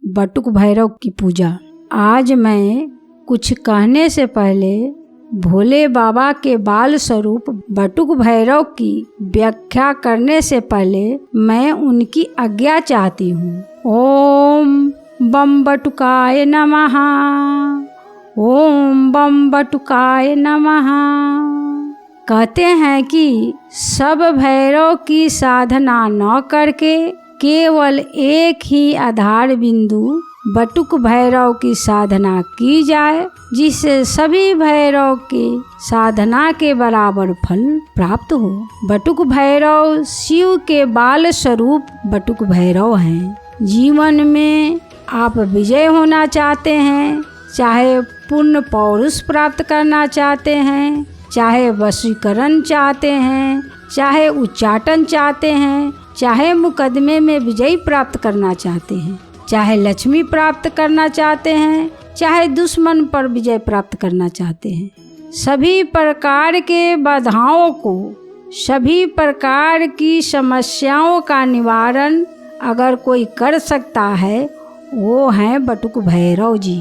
बटुक भैरव की पूजा। आज मैं कुछ कहने से पहले भोले बाबा के बाल स्वरूप बटुक भैरव की व्याख्या करने से पहले मैं उनकी आज्ञा चाहती हूँ। ओम बम बटुकाय नमः। ओम बम बटुकाय नमः। कहते हैं कि सब भैरव की साधना न करके केवल एक ही आधार बिंदु बटुक भैरव की साधना की जाए, जिससे सभी भैरव के साधना के बराबर फल प्राप्त हो। बटुक भैरव शिव के बाल स्वरूप बटुक भैरव हैं। जीवन में आप विजय होना चाहते हैं, चाहे पूर्ण पौरुष प्राप्त करना चाहते हैं, चाहे वशीकरण चाहते हैं, चाहे उच्चाटन चाहते हैं, चाहे मुकदमे में विजय प्राप्त करना चाहते हैं, चाहे लक्ष्मी प्राप्त करना चाहते हैं, चाहे दुश्मन पर विजय प्राप्त करना चाहते हैं, सभी प्रकार के बाधाओं को, सभी प्रकार की समस्याओं का निवारण अगर कोई कर सकता है वो हैं बटुक भैरव जी।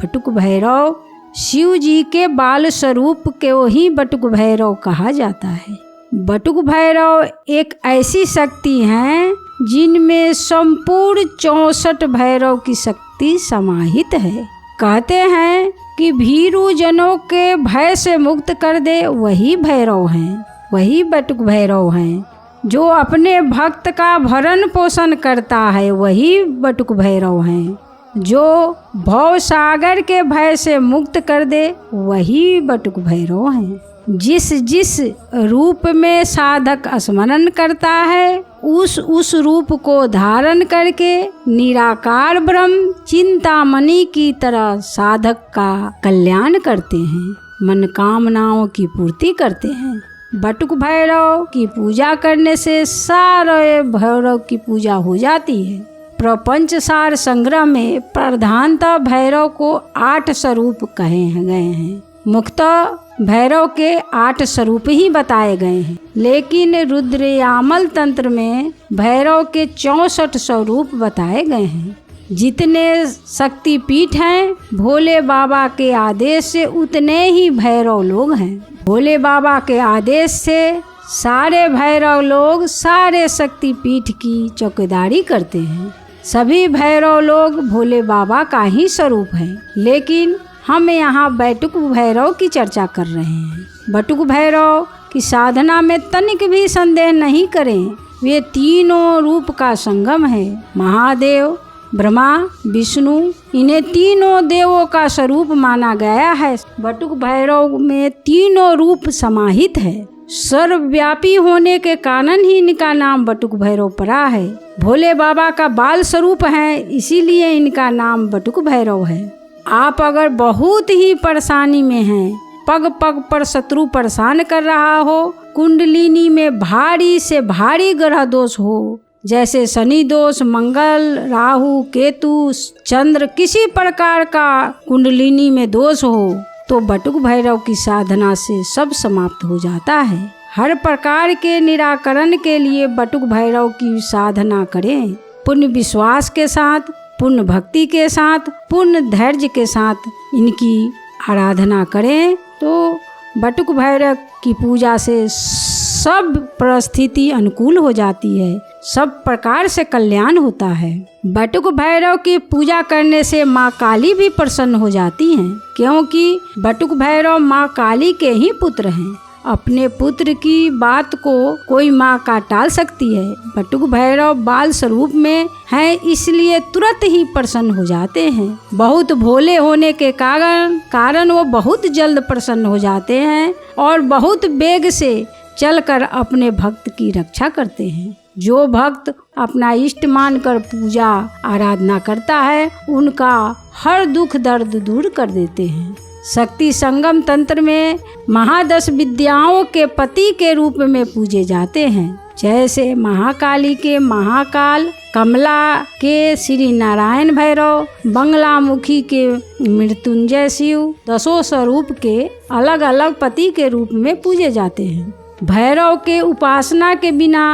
बटुक भैरव शिव जी के बाल स्वरूप के ही बटुक भैरव कहा जाता है। बटुक भैरव एक ऐसी शक्ति हैं जिनमें संपूर्ण 64 भैरव की शक्ति समाहित है। कहते हैं कि भीरू जनों के भय से मुक्त कर दे वही भैरव हैं, वही बटुक भैरव हैं। जो अपने भक्त का भरण पोषण करता है वही बटुक भैरव हैं। जो भव सागर के भय से मुक्त कर दे वही बटुक भैरव हैं। जिस जिस रूप में साधक स्मरण करता है उस रूप को धारण करके निराकार ब्रह्म चिंतामणि की तरह साधक का कल्याण करते हैं, मनोकामनाओं की पूर्ति करते हैं। बटुक भैरव की पूजा करने से सारे भैरव की पूजा हो जाती है। प्रपंच सार संग्रह में प्रधानतः भैरव को 8 स्वरूप कहे गए हैं। मुख्यतः भैरव के 8 स्वरूप ही बताए गए हैं, लेकिन रुद्रयामल तंत्र में भैरव के 64 स्वरूप बताए गए हैं। जितने शक्तिपीठ हैं भोले बाबा के आदेश से उतने ही भैरव लोग हैं। भोले बाबा के आदेश से सारे भैरव लोग सारे शक्तिपीठ की चौकीदारी करते हैं। सभी भैरव लोग भोले बाबा का ही स्वरूप है, लेकिन हम यहाँ बटुक भैरव की चर्चा कर रहे हैं। बटुक भैरव की साधना में तनिक भी संदेह नहीं करें, वे तीनों रूप का संगम है। महादेव, ब्रह्मा, विष्णु, इन्हें तीनों देवों का स्वरूप माना गया है। बटुक भैरव में तीनों रूप समाहित है। सर्वव्यापी होने के कारण ही इनका नाम बटुक भैरव पड़ा है। भोले बाबा का बाल स्वरूप है, इसीलिए इनका नाम बटुक भैरव है। आप अगर बहुत ही परेशानी में हैं, पग पग पर शत्रु परेशान कर रहा हो, कुंडलिनी में भारी से भारी ग्रह दोष हो, जैसे शनि दोष, मंगल, राहु, केतु, चंद्र, किसी प्रकार का कुंडलिनी में दोष हो तो बटुक भैरव की साधना से सब समाप्त हो जाता है। हर प्रकार के निराकरण के लिए बटुक भैरव की साधना करें। पूर्ण विश्वास के साथ, पूर्ण भक्ति के साथ, पूर्ण धैर्य के साथ इनकी आराधना करें तो बटुक भैरव की पूजा से सब परिस्थिति अनुकूल हो जाती है, सब प्रकार से कल्याण होता है। बटुक भैरव की पूजा करने से माँ काली भी प्रसन्न हो जाती हैं, क्योंकि बटुक भैरव माँ काली के ही पुत्र हैं। अपने पुत्र की बात को कोई माँ का टाल सकती है। बटुक भैरव बाल स्वरूप में हैं, इसलिए तुरंत ही प्रसन्न हो जाते हैं। बहुत भोले होने के कारण वो बहुत जल्द प्रसन्न हो जाते हैं और बहुत वेग से चलकर अपने भक्त की रक्षा करते हैं। जो भक्त अपना इष्ट मानकर पूजा आराधना करता है उनका हर दुख दर्द दूर कर देते हैं। शक्ति संगम तंत्र में महादश विद्याओं के पति के रूप में पूजे जाते हैं, जैसे महाकाली के महाकाल, कमला के श्री नारायण भैरव, बंगलामुखी के मृत्युंजय शिव, 10 स्वरूप के अलग अलग पति के रूप में पूजे जाते हैं। भैरव के उपासना के बिना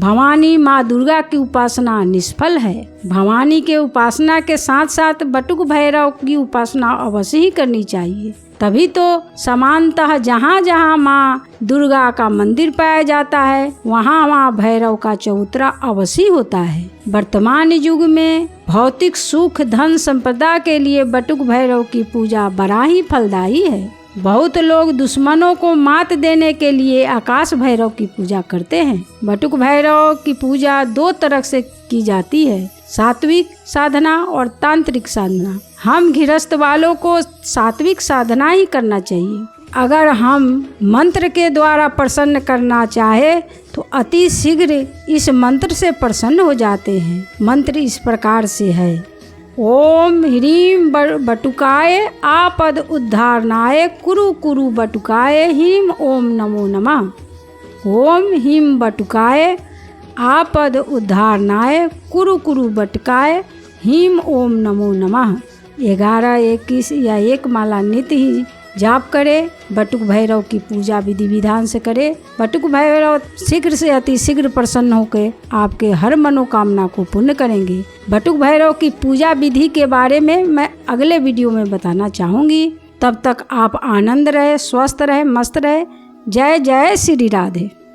भवानी माँ दुर्गा की उपासना निष्फल है। भवानी के उपासना के साथ साथ बटुक भैरव की उपासना अवश्य ही करनी चाहिए। तभी तो समानतः जहाँ जहाँ माँ दुर्गा का मंदिर पाया जाता है वहाँ वहाँ भैरव का चबूतरा अवश्य होता है। वर्तमान युग में भौतिक सुख धन संपदा के लिए बटुक भैरव की पूजा बड़ा ही फलदायी है। बहुत लोग दुश्मनों को मात देने के लिए आकाश भैरव की पूजा करते हैं। बटुक भैरव की पूजा दो तरह से की जाती है, सात्विक साधना और तांत्रिक साधना। हम गृहस्थ वालों को सात्विक साधना ही करना चाहिए। अगर हम मंत्र के द्वारा प्रसन्न करना चाहे तो अति शीघ्र इस मंत्र से प्रसन्न हो जाते हैं। मंत्र इस प्रकार से है: ओम ह्रीं बटुकाय आपद उद्धारणाय कुरु कुरु बटुकाय ह्रीं ओम नमो नमः। ओम ह्रीं बटुकाय आपद उद्धारणाय कुरु कुरु बटुकाय ह्रीं ओम नमो नमः। 11, 21 या 1 माला नित्य ही जाप करे। बटुक भैरव की पूजा विधि विधान से करे। बटुक भैरव शीघ्र से अति शीघ्र प्रसन्न होकर आपके हर मनोकामना को पूर्ण करेंगे। बटुक भैरव की पूजा विधि के बारे में मैं अगले वीडियो में बताना चाहूँगी। तब तक आप आनंद रहे, स्वस्थ रहे, मस्त रहे। जय जय श्री राधे।